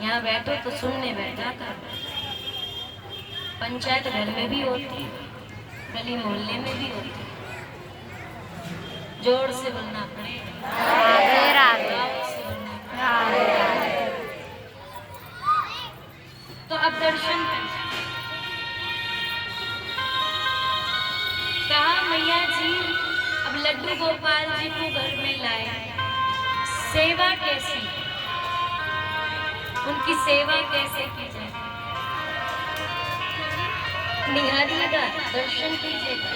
यहाँ बैठो तो सुनने बैठ जाता है। पंचायत घर में भी होती, गली मोहल्ले में भी होती। जोर से बोलना पड़ेगा, राधे राधे। जोर से बोलना पड़ेगा। राधे राधे। तो अब दर्शन कर कहा मैया जी, अब लड्डू गोपाल जी को घर में लाए, सेवा कैसी, उनकी सेवा कैसे की जाए, निहारिएगा, दर्शन कीजिएगा।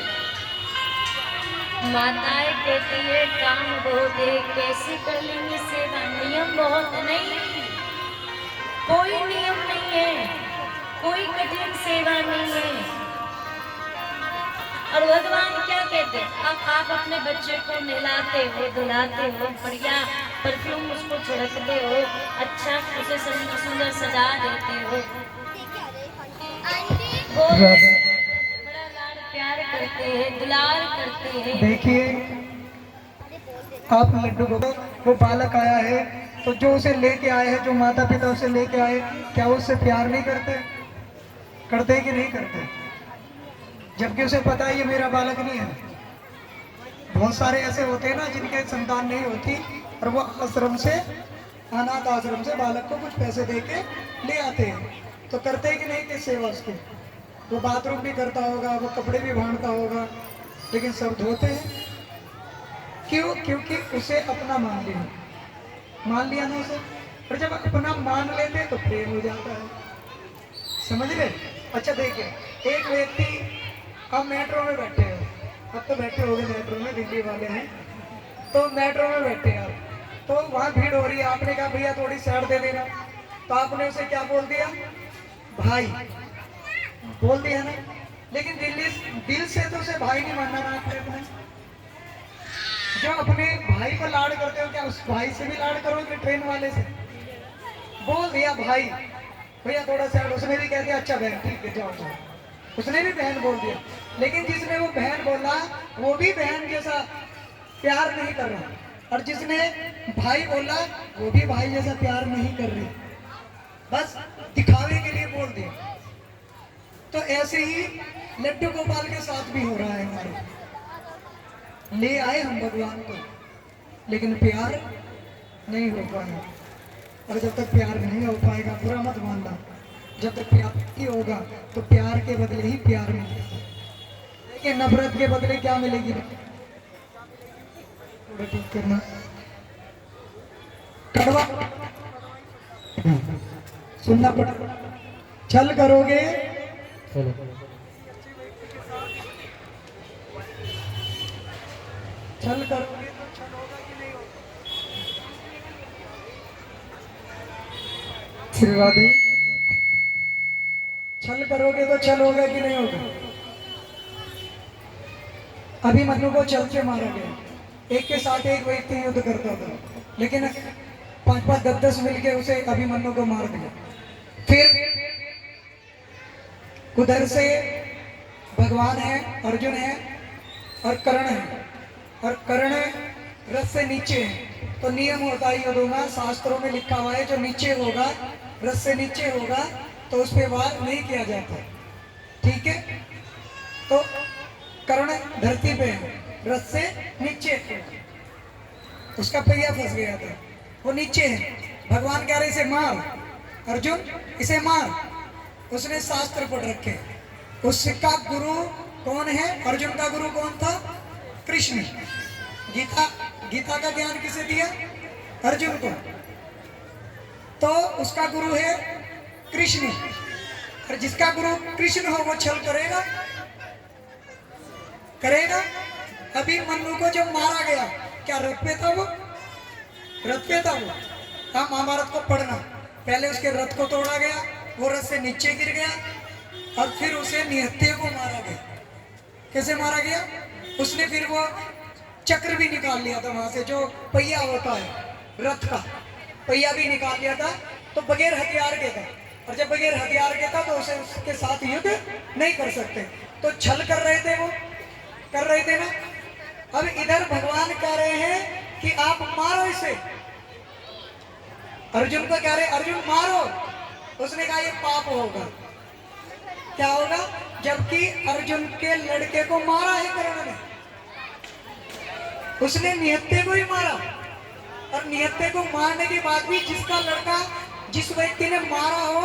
माताएं कहती है काम बहुत है, कैसे कर लेंगे सेवा, नियम बहुत नहीं, कोई नियम नहीं है, कोई कठिन सेवा नहीं है। और भगवान क्या कहते हैं, अब आप अपने बच्चे को नहलाते हो, धुलाते हो, बढ़िया परफ्यूम उसको छिड़कते हो, अच्छा उसे सुंदर सुंदर सजा देते हो, बड़ा लाड प्यार करते हैं, दुलार करते हैं। देखिए आप लड्डू को, वो बालक आया है तो जो उसे लेके आए हैं, जो माता पिता उसे लेके आए, क्या उससे प्यार नहीं करते? करते कि नहीं करते? जबकि उसे पता है ये मेरा बालक नहीं है। बहुत सारे ऐसे होते हैं ना जिनके संतान नहीं होती और वो आश्रम से, अनाथ आश्रम से बालक को कुछ पैसे दे के ले आते हैं, तो करते हैं कि नहीं कि सेवा उसकी? वो बाथरूम भी करता होगा, वो कपड़े भी भांडता होगा, लेकिन सब धोते हैं। क्यों? क्योंकि उसे अपना मान लिया ना उसे। और जब अपना मान लेते तो प्रेम हो जाता है, समझ रहे? अच्छा देखिए, एक व्यक्ति, अब मेट्रो में बैठे हो, अब तो बैठे हो गए मेट्रो में, दिल्ली वाले हैं तो मेट्रो में बैठे हैं आप, तो वहाँ भीड़ हो रही है, आपने कहा भैया थोड़ी साइड दे देना, तो आपने उसे क्या बोल दिया? भाई बोल दिया ना। लेकिन दिल से तो उसे भाई नहीं मानना ना आपने अपने। जो अपने भाई को लाड करते हो, क्या उस भाई से भी लाड करोगे? ट्रेन वाले से बोल दिया भाई, भैया थोड़ा साइड, उसने भी कह दिया अच्छा बहन ठीक है जाओ जाओ, उसने भी बहन बोल दिया। लेकिन जिसने वो बहन बोला वो भी बहन जैसा प्यार नहीं कर रहा, और जिसने भाई बोला वो भी भाई जैसा प्यार नहीं कर रही, बस दिखावे के लिए बोल दिया। तो ऐसे ही लड्डू गोपाल के साथ भी हो रहा है हमारे। ले आए हम भगवान को, लेकिन प्यार नहीं हो पाया। और जब तक प्यार नहीं हो पाएगा, बुरा मत मानना, जब तक प्यार नहीं होगा तो प्यार के बदले ही प्यार मिलेगा, लेकिन नफरत के बदले क्या मिलेगी? थोड़ा ठीक करना, कड़वा सुनना पड़ा। छल करोगे छल करोगे तो छल होगा कि नहीं होगा? श्री राधे, छल करोगे तो छल होगा कि नहीं होगा? अभिमन्यु को छल से मारा गया, एक के साथ एक व्यक्ति युद्ध करता था, लेकिन 5-5 10-10 मिलके उसे अभिमन्यु को मार दिया। फिर उधर से भगवान है, अर्जुन है और कर्ण है, और कर्ण रथ से नीचे है। तो नियम होता है युद्ध में, शास्त्रों में लिखा हुआ है जो नीचे होगा, रथ से नीचे होगा तो उस पर वार नहीं किया जाता, ठीक है? तो कर्ण धरती पे है, रथ से नीचे है, उसका पहिया फंस गया था, वो नीचे है। भगवान कह रहे इसे मार, अर्जुन इसे मार। उसने शास्त्र पढ़ रखे, उसका गुरु कौन है? अर्जुन का गुरु कौन था? कृष्ण। गीता का ज्ञान किसे दिया? अर्जुन को। तो उसका गुरु है कृष्ण, और जिसका गुरु कृष्ण हो वो छल करेगा? करेगा? अभिमन्यु को जब मारा गया, क्या रथ पे था वो? रथ पे था वो? हाँ, महाभारत को पढ़ना, पहले उसके रथ को तोड़ा गया, वो रथ से नीचे गिर गया, और फिर उसे निहत्थे को मारा गया। कैसे मारा गया? उसने फिर वो चक्र भी निकाल लिया था वहां से, जो पहिया होता है रथ का, पहिया भी निकाल लिया था, तो बगैर हथियार के था। और जब बगैर हथियार के था तो उसे उसके साथ युद्ध नहीं कर सकते, तो छल कर रहे थे, वो कर रहे थे ना। अब इधर भगवान कह रहे हैं कि आप मारो इसे, अर्जुन को कह रहे अर्जुन मारो, उसने कहा ये पाप होगा। क्या होगा? जबकि अर्जुन के लड़के को मारा है कर्ण ने, उसने निहत्थे को ही मारा। और निहत्थे को मारने के बाद भी जिसका लड़का जिस व्यक्ति ने मारा हो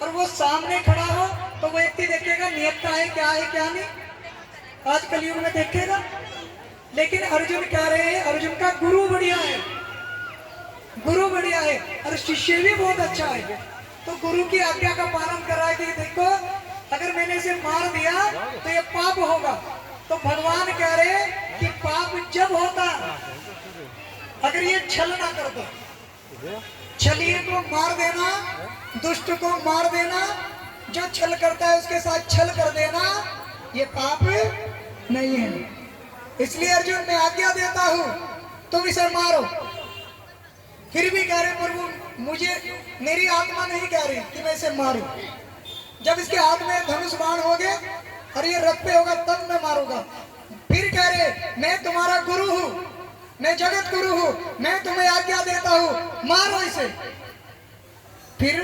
और वो सामने खड़ा हो तो वो व्यक्ति देखेगा निहत्था है क्या नहीं, आज कलयुग में देखेगा। लेकिन अर्जुन कह रहे हैं अर्जुन का गुरु बढ़िया है, गुरु बढ़िया है और शिष्य भी बहुत अच्छा है। तो गुरु की आज्ञा का पालन कर रहा है कि देखो अगर मैंने इसे मार दिया तो ये पाप होगा। तो भगवान कह रहे हैं कि पाप जब होता अगर ये छल ना करता, छलिए को मार देना, दुष्ट को मार देना, जो छल करता है उसके साथ छल कर देना, ये पाप नहीं है। इसलिए अर्जुन मैं आज्ञा देता हूं तुम इसे मारो। फिर भी कह रहे प्रभु मुझे मेरी आत्मा नहीं कह रही कि मैं इसे मारूं। जब इसके हाथ में धनुष बाण हो गए और ये रथ पे होगा तब मैं मारूंगा। फिर कह रहे मैं तुम्हारा गुरु हूं, मैं जगत गुरु हूं, मैं तुम्हें आज्ञा देता हूं मारो इसे। फिर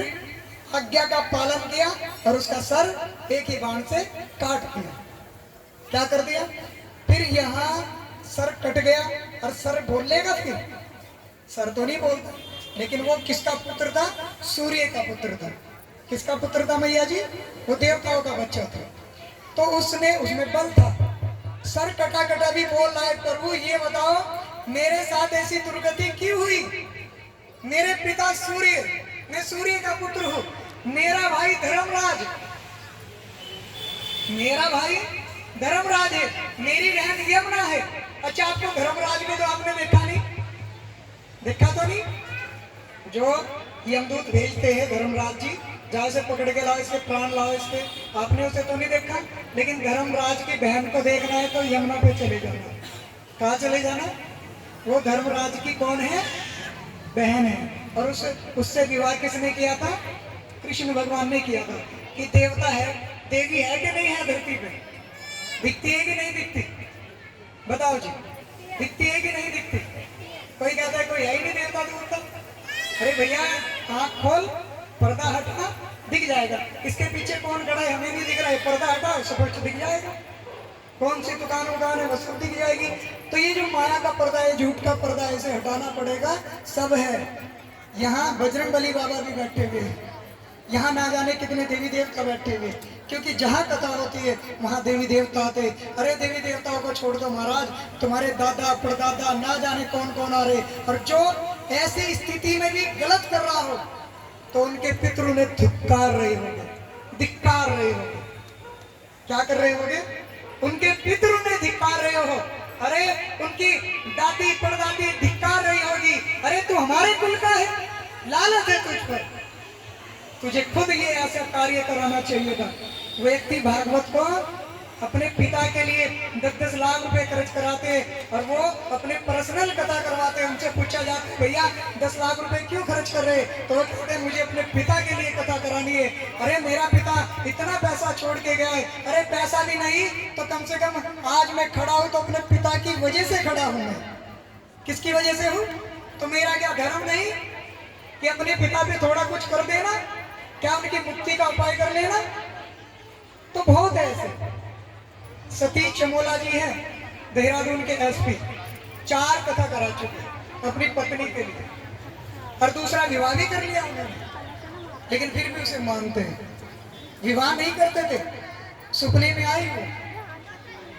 आज्ञा का पालन किया और उसका सर एक ही बाण से काट दिया। क्या कर दिया? फिर यहाँ सर कट गया और सर बोलेगा, फिर सर तो नहीं बोलता, लेकिन वो किसका पुत्र था? सूर्य का पुत्र था। किसका पुत्र था मैया जी? वो देवताओं का बच्चा था। तो उसमें बल था। सर कटा कटा भी बोल रहा है प्रभु ये बताओ मेरे साथ ऐसी दुर्गति क्यों हुई? मेरे पिता सूर्य, मैं सूर्य का पुत्र हूँ, मेरा भाई धर्मराज, मेरा भाई धर्मराज है, मेरी बहन यमुना है। अच्छा आपको धर्मराज को तो आपने देखा नहीं, देखा तो नहीं? जो यमदूत भेजते हैं धर्मराज जी जाओ से पकड़ के लाओ इसके प्राण लाओ इसके, आपने उसे तो नहीं देखा। लेकिन धर्मराज की बहन को देखना है तो यमुना पे चले जाना। कहाँ चले जाना? वो धर्मराज की कौन है? बहन है। और उससे विवाह किसने किया था? कृष्ण भगवान ने किया था। कि देवता है देवी है कि नहीं है धरती पे? दिखती है कि नहीं दिखती? बताओ जी, दिखती है कि नहीं दिखती? कोई कहता है कोई है ही नहीं देवता दूर तक। अरे भैया आँख खोल, पर्दा हटा, दिख जाएगा। इसके पीछे कौन खड़ा है हमें नहीं दिख रहा है, पर्दा हटाओ स्पष्ट दिख जाएगा। कौन सी दुकान है वो सब दिख जाएगी। तो ये जो माया का पर्दा है, झूठ का पर्दा है, इसे हटाना पड़ेगा। सब है। यहाँ बजरंगबली बाबा भी बैठे हुए हैं, यहाँ ना जाने कितने देवी देवता बैठे हुए, क्योंकि जहाँ कथा होती है वहाँ देवी देवता आते। अरे देवी देवताओं को छोड़ दो महाराज, तुम्हारे दादा परदादा ना जाने कौन कौन आ रहे। और जो ऐसी स्थिति में भी गलत कर रहा हो तो उनके पितरों ने धिक्कार रहे होंगे, धिक्कार रहे होंगे। क्या कर रहे होंगे? उनके पितरों ने धिक्कार रहे हो। अरे उनकी दादी परदादी धिक्कार रही होगी। अरे तू हमारे कुल का है, लालच है तुझ पर, तुझे खुद ये ऐसा कार्य कराना चाहिए था। व्यक्ति भागवत को अपने पिता के लिए 10-10 लाख रुपए खर्च कराते और वो अपने पर्सनल कथा करवाते। उनसे पूछा जाता भैया 10 लाख रुपए क्यों खर्च कर रहे? तो वो कहते मुझे अपने पिता के लिए कथा करानी है। अरे मेरा पिता इतना पैसा छोड़ के गया है। अरे पैसा भी नहीं तो कम से कम आज मैं खड़ा हूं तो अपने पिता की वजह से खड़ा हूं। मैं किसकी वजह से हूं? तो मेरा क्या धर्म नहीं कि अपने पिता पे थोड़ा कुछ कर देना? क्या उनकी मुक्ति का उपाय कर लेना? तो बहुत है ऐसे। सतीश चमोला जी हैं देहरादून के एसपी, 4 कथा करा चुके अपनी पत्नी के लिए और दूसरा विवाह भी कर लिया उन्होंने, लेकिन फिर भी उसे मानते हैं। विवाह नहीं करते थे, सुपने में आई वो।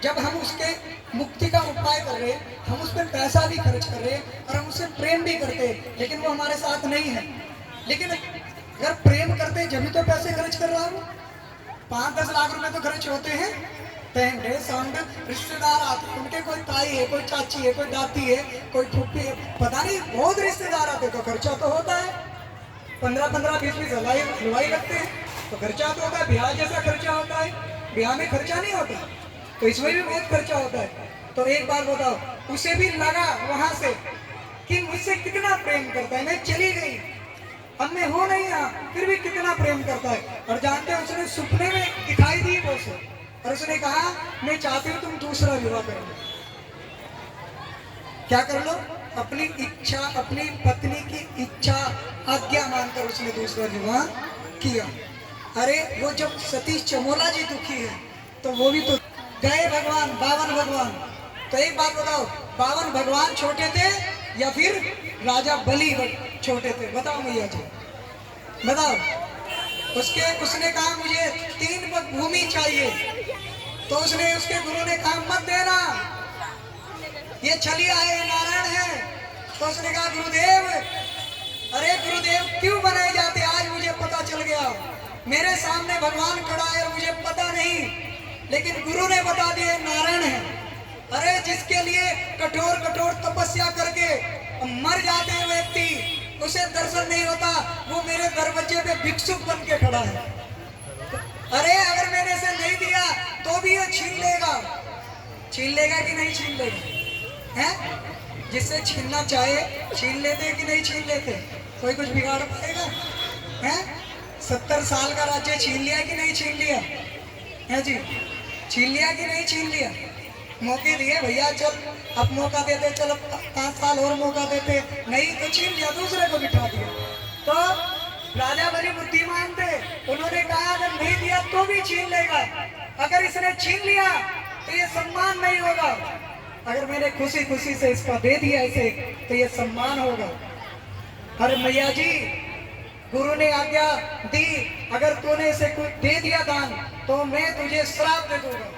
जब हम उसके मुक्ति का उपाय कर रहे, हम उस पर पैसा भी खर्च कर रहे और हम उससे प्रेम भी करते, लेकिन वो हमारे साथ नहीं है। लेकिन अगर प्रेम करते जब तो पैसे खर्च कर रहा हूँ, 5-10 लाख रुपए तो खर्च होते हैं। पहले साउंड रिश्तेदार आते हैं, उनके कोई ताई है, कोई चाची है, कोई दादी है, कोई फूफी है, पता नहीं बहुत रिश्तेदार आते तो खर्चा तो होता है। 15-15, 20-20 हलवाई लगते हैं तो खर्चा तो होता है। ब्याह जैसा खर्चा होता है, ब्याह में खर्चा नहीं होता, तो इसमें भी बहुत खर्चा होता है। तो एक बार बताओ, उसे भी लगा वहां से कि मुझसे कितना प्रेम करता है। मैं चली गई, अब मैं हो नहीं यहाँ, फिर भी कितना प्रेम करता है। और जानते हैं उसने सपने में दिखाई दी वो से, और उसने कहा मैं चाहती हूँ तुम दूसरा विवाह कर लो। क्या कर लो? अपनी इच्छा, अपनी पत्नी की इच्छा आज्ञा मानकर उसने दूसरा विवाह किया। अरे वो जब सतीश चमोला जी दुखी है तो वो भी तो गए भगवान, 52 भगवान। तो एक बात बताओ, 52 भगवान छोटे थे या फिर राजा बलि छोटे थे? बताओ भैया जी, बताओ। उसने कहा मुझे 3 पग भूमि चाहिए, तो उसके गुरु ने कहा मत देना, ये छलिया है, ये नारायण है। तो उसने कहा गुरुदेव, अरे गुरुदेव क्यों बनाए जाते, आज मुझे पता चल गया, मेरे सामने भगवान खड़ा है और मुझे पता नहीं, लेकिन गुरु ने बता दिया नारायण है। अरे जिसके लिए कठोर कठोर तपस्या करके मर जाते हैं व्यक्ति, उसे दर्शन नहीं होता, वो मेरे दरवाजे पे भिक्षुक बन के खड़ा है। अरे अगर मैंने इसे नहीं दिया तो भी ये छीन लेगा कि नहीं छीन लेगा? हैं? जिससे छीनना चाहे छीन लेते कि नहीं छीन लेते? कोई कुछ बिगाड़ पाएगा? हैं? 70 साल का राज्य छीन लिया कि नहीं छीन लिया? है जी, छीन लिया कि नहीं छीन लिया? मौके दिए भैया, चल अब मौका देते, चल 5 साल और मौका देते, नहीं तो छीन लिया, दूसरे को बिठा दिया। तो राजा बड़ी बुद्धिमान थे, उन्होंने कहा अगर नहीं दिया तो भी छीन लेगा, अगर इसने छीन लिया तो ये सम्मान नहीं होगा, अगर मैंने खुशी खुशी से इसका दे दिया इसे तो ये सम्मान होगा। अरे मैया जी, गुरु ने आज्ञा दी, अगर तूने इसे कुछ दे दिया दान तो मैं तुझे श्राप दे दूंगा।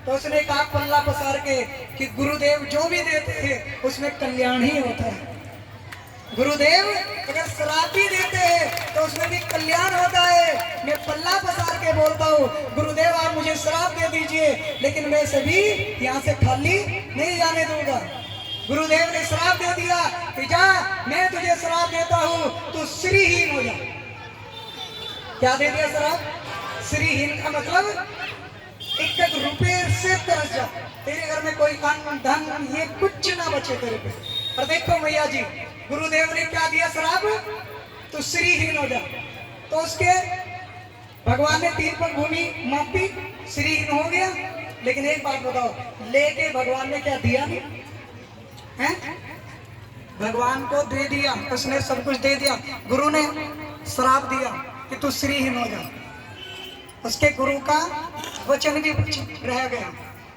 तो उसने कहा पल्ला पसार के कि गुरुदेव जो भी देते हैं उसमें कल्याण ही होता है। गुरुदेव अगर श्राप भी देते हैं तो उसमें भी कल्याण होता है। मैं पल्ला पसार के बोलता हूँ, गुरुदेव आप मुझे श्राप दे दीजिए, लेकिन मैं सभी यहाँ से खाली नहीं जाने दूंगा। गुरुदेव ने श्राप दे दिया कि जा, मैं तुझे श्राप देता हूँ, तू श्रीहीन हो जा। क्या दे दिया श्राप? श्रीहीन का मतलब एक रुपए से तरस जा, तेरे घर में कोई अन्न धन ये कुछ ना बचे तेरे पे। और देखो मैया जी, गुरुदेव ने क्या दिया श्राप? तो श्रीहीन हो जा। तो उसके भगवान ने 3 पग भूमि मापी, श्रीहीन हो गया। लेकिन एक बात बताओ, लेके भगवान ने क्या दिया नहीं है? भगवान को दे दिया, उसने सब कुछ दे दिया। गुरु ने श्राप दिया कि तू श्रीहीन हो जा, उसके गुरु का वचन भी रह गया।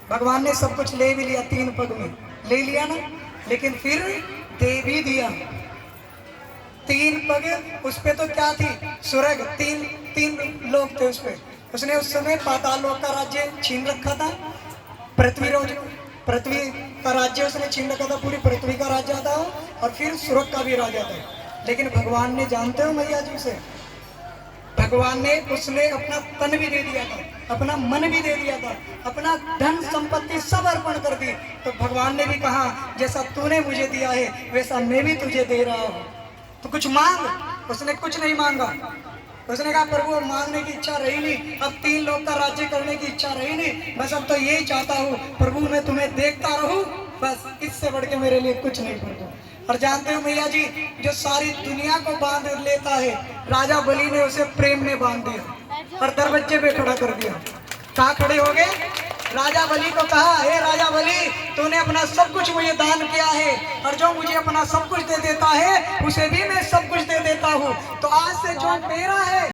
भगवान ने सब कुछ ले भी लिया, 3 पग में ले लिया ना, लेकिन फिर दे भी दिया। 3 पग उस पे तो क्या थी? स्वर्ग, तीन लोग थे उस पे। उसने उस समय पाताल लोक का राज्य छीन रखा था, पृथ्वी का राज्य उसने छीन रखा था, पूरी पृथ्वी का राजा था और फिर स्वर्ग का भी राजा था। लेकिन भगवान ने, जानते हो मैया जी से, भगवान ने उसने अपना तन भी दे दिया था, अपना मन भी दे दिया था, अपना धन संपत्ति सब अर्पण कर दी। तो भगवान ने भी कहा जैसा तूने मुझे दिया है वैसा मैं भी तुझे दे रहा हूँ, तो कुछ मांग। उसने कुछ नहीं मांगा। उसने कहा प्रभु मांगने की इच्छा रही नहीं, अब 3 लोग का राज्य करने की इच्छा रही नहीं, बस अब तो यही चाहता हूँ प्रभु मैं तुम्हें देखता रहूं, बस इससे बढ़ के मेरे लिए कुछ नहीं प्रभु। और जानते हो मैया जी, जो सारी दुनिया को बांध लेता है, राजा बलि ने उसे प्रेम में बांध दिया और दरवाजे पे खड़ा कर दिया। कहाँ खड़े हो गए? राजा बलि को कहा, हे राजा बलि, तूने अपना सब कुछ मुझे दान किया है और जो मुझे अपना सब कुछ दे देता है उसे भी मैं सब कुछ दे देता हूँ, तो आज से जो मेरा है